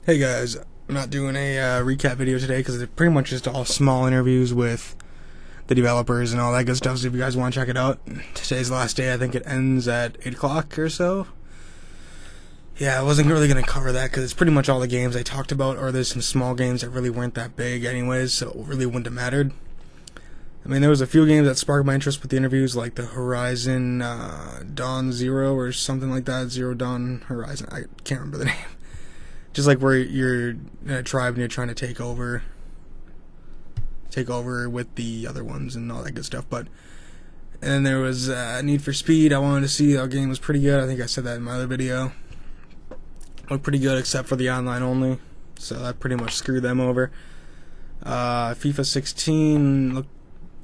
Hey guys, I'm not doing a recap video today because it's pretty much just all small interviews with the developers and all that good stuff. So if you guys want to check it out, today's the last day. I think it ends at 8 o'clock or so. Yeah, I wasn't really going to cover that because it's pretty much all the games I talked about, or there's some small games that really weren't that big anyways, so it really wouldn't have mattered. I mean, there was a few games that sparked my interest with the interviews, like the Horizon Dawn Zero or something like that. Zero Dawn Horizon. I can't remember the name. Just like where you're in a tribe and you're trying to take over with the other ones and all that good stuff. And then there was Need for Speed. I wanted to see that game was pretty good. I think I said that in my other video. Looked pretty good except for the online only, so that pretty much screwed them over. FIFA 16 looked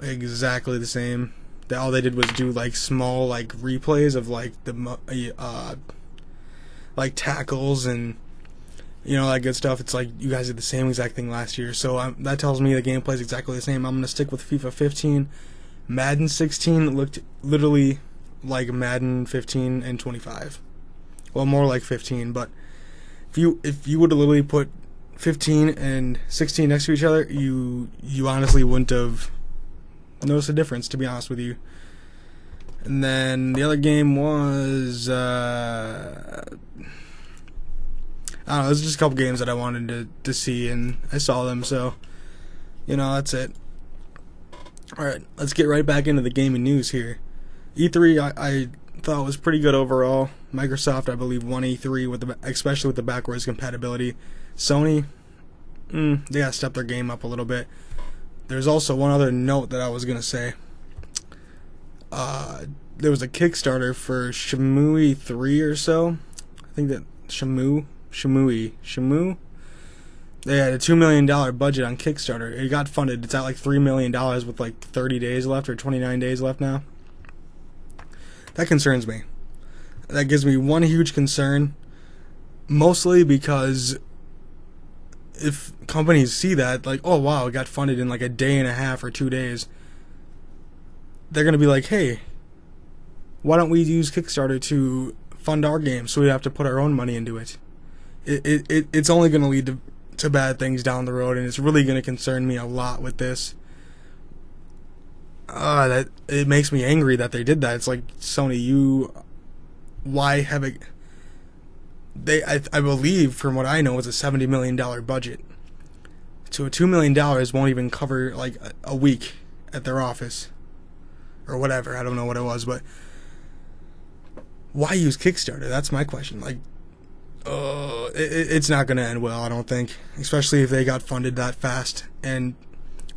exactly the same. All they did was do like small like replays of like the like tackles and that good stuff. It's like you guys did the same exact thing last year, so that tells me the gameplay is exactly the same. I'm gonna stick with FIFA 15. Madden 16 looked literally like Madden 15 and 25. Well, more like 15, but if you would have literally put 15 and 16 next to each other, you honestly wouldn't have noticed a difference, to be honest with you. And then the other game was I don't know, there's just a couple games that I wanted to see, and I saw them, so that's it. Alright, let's get right back into the gaming news here. E3 I thought was pretty good overall. Microsoft, I believe, won E3 especially with the backwards compatibility. Sony, they gotta step their game up a little bit. There's also one other note that I was gonna say. There was a Kickstarter for Shenmue 3 or so. I think that Shenmue. They had a $2 million budget on Kickstarter. It got funded. It's at like $3 million with like 30 days left or 29 days left now. That concerns me. That gives me one huge concern, mostly because if companies see that, like, oh wow, it got funded in like a day and a half or 2 days, they're going to be like, hey, why don't we use Kickstarter to fund our game so we have to put our own money into it? It's only going to lead to bad things down the road, and it's really going to concern me a lot with this. That it makes me angry that they did that. It's like, Sony, why have it? I believe, from what I know, it's a $70 million budget. So $2 million won't even cover like a week at their office or whatever. I don't know what it was, but why use Kickstarter? That's my question. Like, it's not going to end well, I don't think, especially if they got funded that fast. And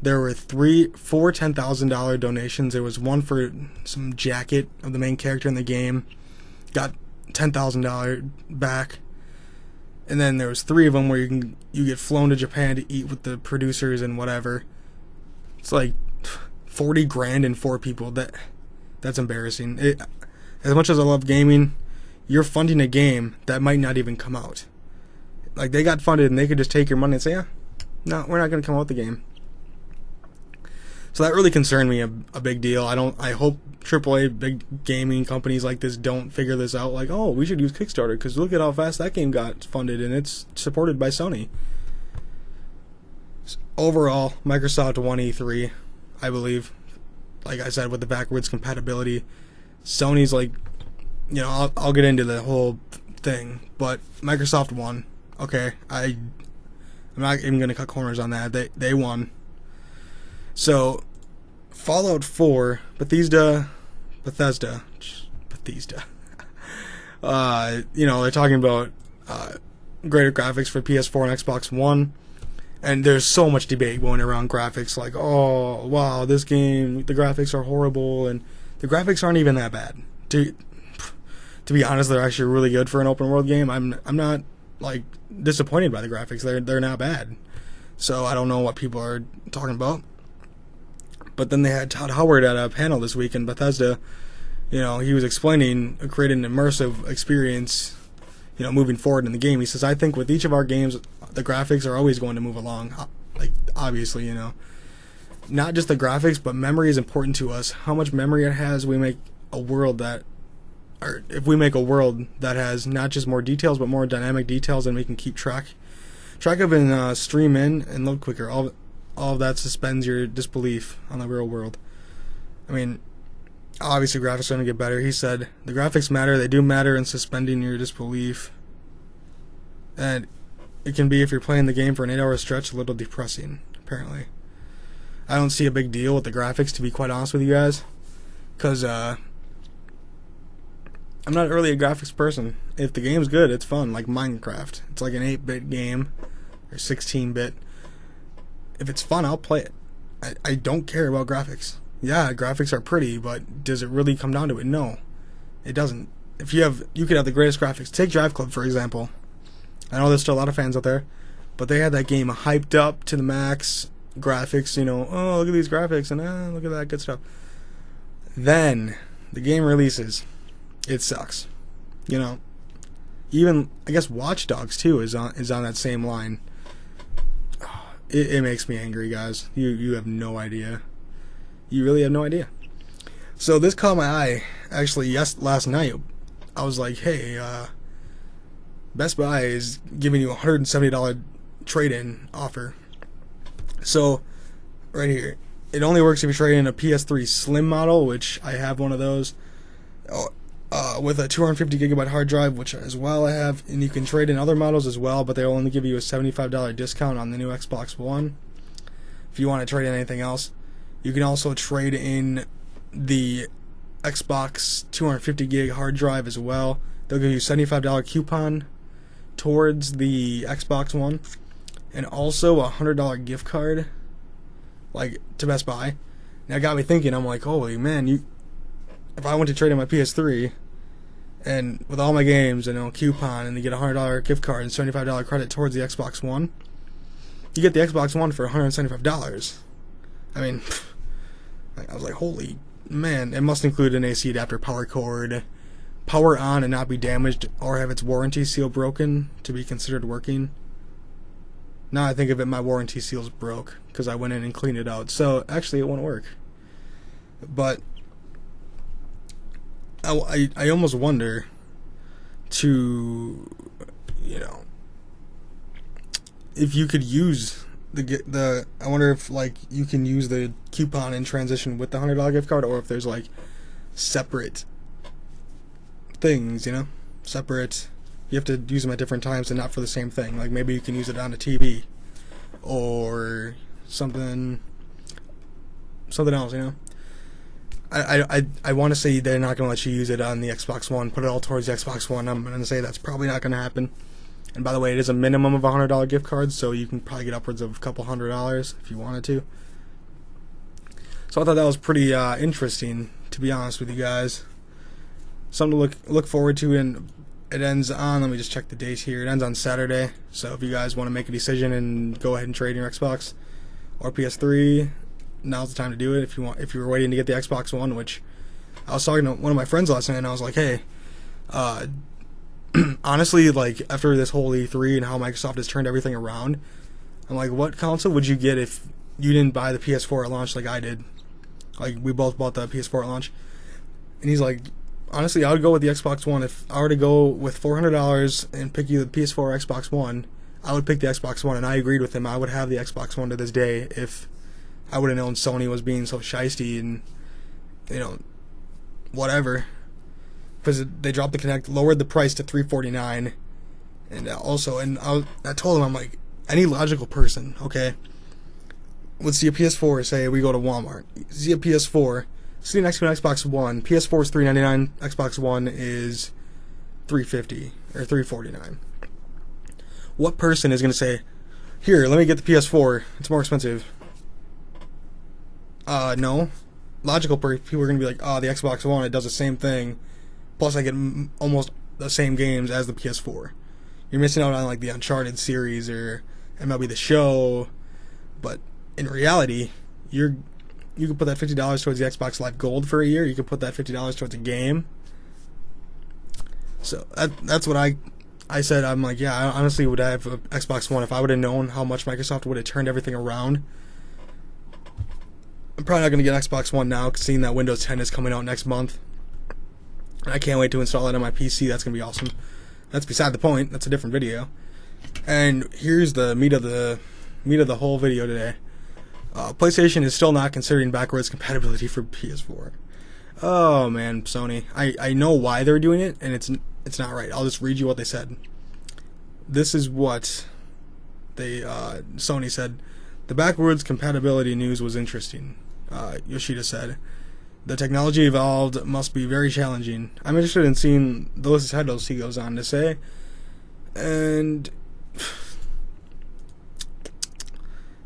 there were four $10,000 donations. There was one for some jacket of the main character in the game, got $10,000 back, and then there was 3 of them where you get flown to Japan to eat with the producers and whatever. It's like 40 grand and 4 people. That's embarrassing. As much as I love gaming, you're funding a game that might not even come out. Like, they got funded and they could just take your money and say, yeah, no, we're not going to come out with the game. So that really concerned me a big deal. I hope AAA big gaming companies like this don't figure this out. Like, oh, we should use Kickstarter because look at how fast that game got funded and it's supported by Sony. Overall, Microsoft won E3, I believe. Like I said, with the backwards compatibility. Sony's like, I'll get into the whole thing, but Microsoft won. Okay, I'm not even gonna cut corners on that. They won. So, Fallout 4, Bethesda. They're talking about greater graphics for PS4 and Xbox One, and there's so much debate going around graphics. Like, oh wow, this game, the graphics are horrible, and the graphics aren't even that bad. To be honest, they're actually really good for an open world game. I'm not like disappointed by the graphics. They're not bad. So I don't know what people are talking about. But then they had Todd Howard at a panel this week in Bethesda. He was explaining creating an immersive experience, moving forward in the game. He says, I think with each of our games, the graphics are always going to move along. Like, obviously, not just the graphics, but memory is important to us. How much memory it has, we make a world that or if we make a world that has not just more details but more dynamic details, and we can keep track of and stream in and load quicker, all of that suspends your disbelief on the real world. I mean, obviously graphics are going to get better. He said the graphics matter. They do matter in suspending your disbelief. And it can be, if you're playing the game for an 8-hour stretch, a little depressing, apparently. I don't see a big deal with the graphics, to be quite honest with you guys. Because I'm not really a graphics person. If the game's good, it's fun, like Minecraft. It's like an 8-bit game, or 16-bit. If it's fun, I'll play it. I don't care about graphics. Yeah, graphics are pretty, but does it really come down to it? No, it doesn't. You could have the greatest graphics. Take Drive Club, for example. I know there's still a lot of fans out there, but they had that game hyped up to the max. Graphics, oh, look at these graphics, and look at that good stuff. Then the game releases. It sucks. Even, I guess, Watch Dogs, too, is on that same line. It makes me angry, guys. You have no idea. You really have no idea. So this caught my eye, actually, last night. I was like, hey, Best Buy is giving you a $170 trade-in offer. So, right here, it only works if you trade in a PS3 Slim model, which I have one of those, with a 250 gigabyte hard drive, which as well I have, and you can trade in other models as well, but they'll only give you a $75 discount on the new Xbox One. If you want to trade in anything else, you can also trade in the Xbox 250 gig hard drive as well. They'll give you a $75 coupon towards the Xbox One, and also a $100 gift card, like, to Best Buy. Now, it got me thinking. I'm like, holy man, if I went to trade in my PS3, and with all my games and a coupon, and you get a $100 gift card and $75 credit towards the Xbox One, you get the Xbox One for $175. I mean, I was like, holy man, it must include an AC adapter, power cord, power on and not be damaged, or have its warranty seal broken to be considered working. Now I think of it, my warranty seal's broke because I went in and cleaned it out. So actually it won't work. But I almost wonder if you could use I wonder if, like, you can use the coupon in transition with the $100 gift card, or if there's, like, separate things, separate. You have to use them at different times and not for the same thing. Like, maybe you can use it on a TV or something else, I want to say they're not going to let you use it on the Xbox One, put it all towards the Xbox One. I'm going to say that's probably not going to happen. And by the way, it is a minimum of a $100 gift card, so you can probably get upwards of a couple $100 if you wanted to. So I thought that was pretty interesting, to be honest with you guys. Something to look forward to, and it ends on, let me just check the date here, it ends on Saturday. So if you guys want to make a decision and go ahead and trade in your Xbox or PS3, now's the time to do it. If you were waiting to get the Xbox One, which I was talking to one of my friends last night, and I was like, hey, honestly, like, after this whole E3 and how Microsoft has turned everything around, I'm like, what console would you get if you didn't buy the PS4 at launch like I did? Like, we both bought the PS4 at launch. And he's like, honestly, I would go with the Xbox One. If I were to go with $400 and pick you the PS4 or Xbox One, I would pick the Xbox One, and I agreed with him. I would have the Xbox One to this day if I would have known Sony was being so shiesty and, whatever. Because they dropped the Kinect, lowered the price to $349, and I told him, I'm like, any logical person, okay, would see a PS4, say we go to Walmart, see a PS4, see next to an Xbox One, PS4 is $399, Xbox One is $350 or $349. What person is going to say, here, let me get the PS4, it's more expensive? No. Logical people are going to be like, the Xbox One, it does the same thing. Plus, I get almost the same games as the PS4. You're missing out on, like, the Uncharted series or MLB The Show. But in reality, you can put that $50 towards the Xbox Live Gold for a year. You can put that $50 towards a game. So that's what I said. I'm like, yeah, I honestly would have an Xbox One if I would have known how much Microsoft would have turned everything around. I'm probably not going to get an Xbox One now, seeing that Windows 10 is coming out next month. I can't wait to install it on my PC. That's gonna be awesome. That's beside the point. That's a different video. And here's the meat of the whole video today. PlayStation is still not considering backwards compatibility for PS4. Oh man, Sony. I know why they're doing it, and it's not right. I'll just read you what they said. This is what Sony said. The backwards compatibility news was interesting. Yoshida said, the technology evolved must be very challenging. I'm interested in seeing the list of titles, he goes on to say. And,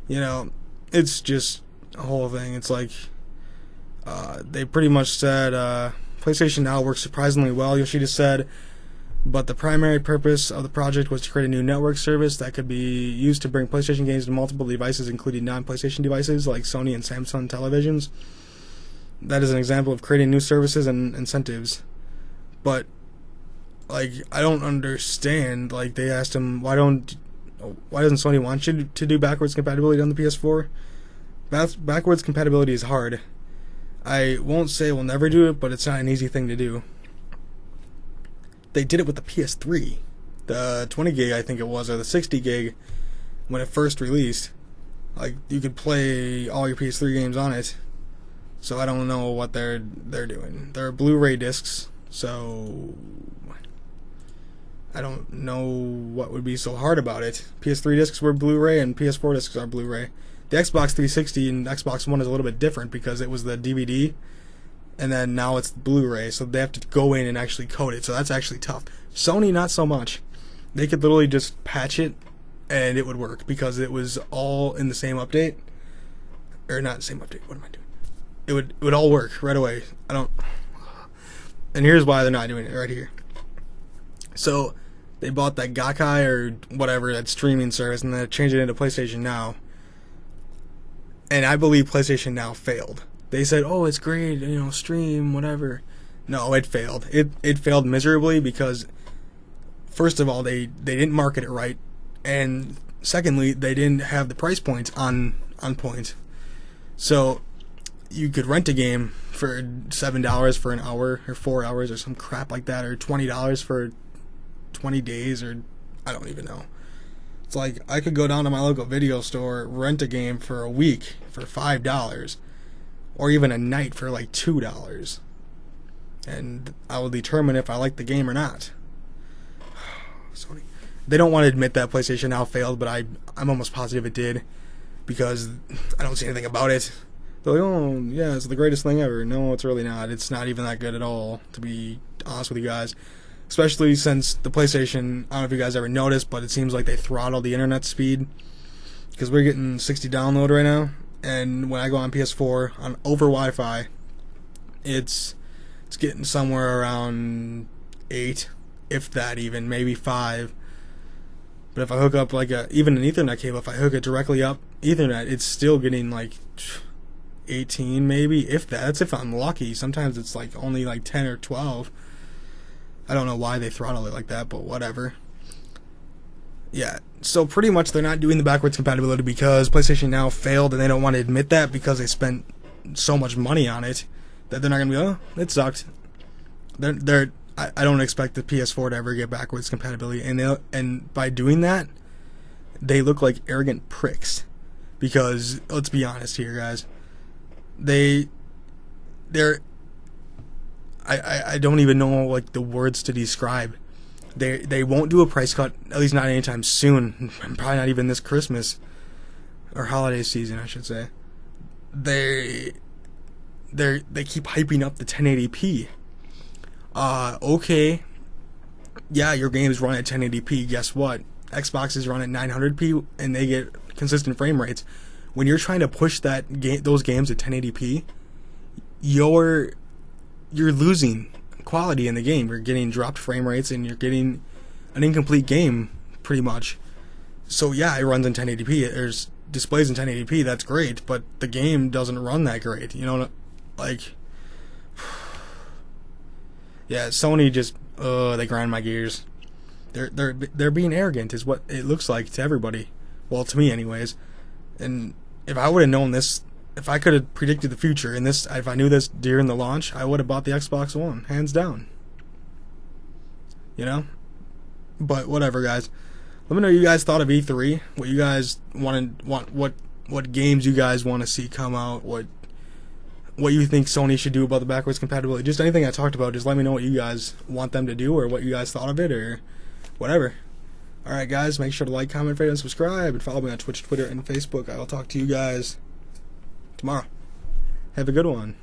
you know, it's just a whole thing. It's like, they pretty much said, PlayStation Now works surprisingly well, Yoshida said, but the primary purpose of the project was to create a new network service that could be used to bring PlayStation games to multiple devices, including non-PlayStation devices like Sony and Samsung televisions. That is an example of creating new services and incentives. But, like, I don't understand. Like, they asked him, why doesn't Sony want you to do backwards compatibility on the PS4? Backwards compatibility is hard. I won't say we'll never do it, but it's not an easy thing to do. They did it with the PS3. The 20 gig, I think it was, or the 60 gig when it first released. Like, you could play all your PS3 games on it. So I don't know what they're doing. They're Blu-ray discs, so I don't know what would be so hard about it. PS3 discs were Blu-ray and PS4 discs are Blu-ray. The Xbox 360 and Xbox One is a little bit different because it was the DVD, and then now it's Blu-ray, so they have to go in and actually code it, so that's actually tough. Sony, not so much. They could literally just patch it, and it would work, because it was all in the same update. Or not the same update, what am I doing? It would all work right away. And here's why they're not doing it right here. So, they bought that Gakkai or whatever, that streaming service, and they changed it into PlayStation Now. And I believe PlayStation Now failed. They said, oh, it's great, stream, whatever. No, it failed. It failed miserably because, first of all, they didn't market it right. And secondly, they didn't have the price points on point. So, you could rent a game for $7 for an hour, or 4 hours, or some crap like that, or $20 for 20 days, or I don't even know. It's like, I could go down to my local video store, rent a game for a week for $5, or even a night for like $2, and I will determine if I like the game or not. Sony. They don't want to admit that PlayStation Now failed, but I'm almost positive it did, because I don't see anything about it. They're like, oh, yeah, it's the greatest thing ever. No, it's really not. It's not even that good at all, to be honest with you guys. Especially since the PlayStation, I don't know if you guys ever noticed, but it seems like they throttled the internet speed. Because we're getting 60 download right now, and when I go on PS4 on over Wi-Fi, it's getting somewhere around 8, if that even, maybe 5. But if I hook up even an Ethernet cable, if I hook it directly up Ethernet, it's still getting like 18 maybe, if that. That's if I'm lucky. Sometimes it's like only like 10 or 12. I don't know why they throttle it like that, but whatever. Yeah, so pretty much they're not doing the backwards compatibility because PlayStation Now failed, and they don't want to admit that because they spent so much money on it that they're not going to be, oh, it sucked. I don't expect the PS4 to ever get backwards compatibility, and by doing that, they look like arrogant pricks. Because, let's be honest here, guys. I don't even know like the words to describe. They won't do a price cut, at least not anytime soon. Probably not even this Christmas or holiday season, I should say. They keep hyping up the 1080p. Okay. Yeah, your games run at 1080p. Guess what? Xboxes run at 900p and they get consistent frame rates. When you're trying to push those games at 1080p, you're losing quality in the game. You're getting dropped frame rates and you're getting an incomplete game, pretty much. So yeah, it runs in 1080p. There's displays in 1080p. That's great, but the game doesn't run that great. Like, yeah, Sony just they grind my gears. They're being arrogant, is what it looks like to everybody. Well, to me, anyways. And if I would have known this, if I could have predicted the future, and if I knew this during the launch, I would have bought the Xbox One, hands down. you know. But whatever, guys. Let me know what you guys thought of E3. What you guys what games you guys want to see come out. What you think Sony should do about the backwards compatibility. Just anything I talked about. Just let me know what you guys want them to do, or what you guys thought of it, or whatever. Alright, guys. Make sure to like, comment, favorite, and subscribe, and follow me on Twitch, Twitter, and Facebook. I will talk to you guys tomorrow. Have a good one.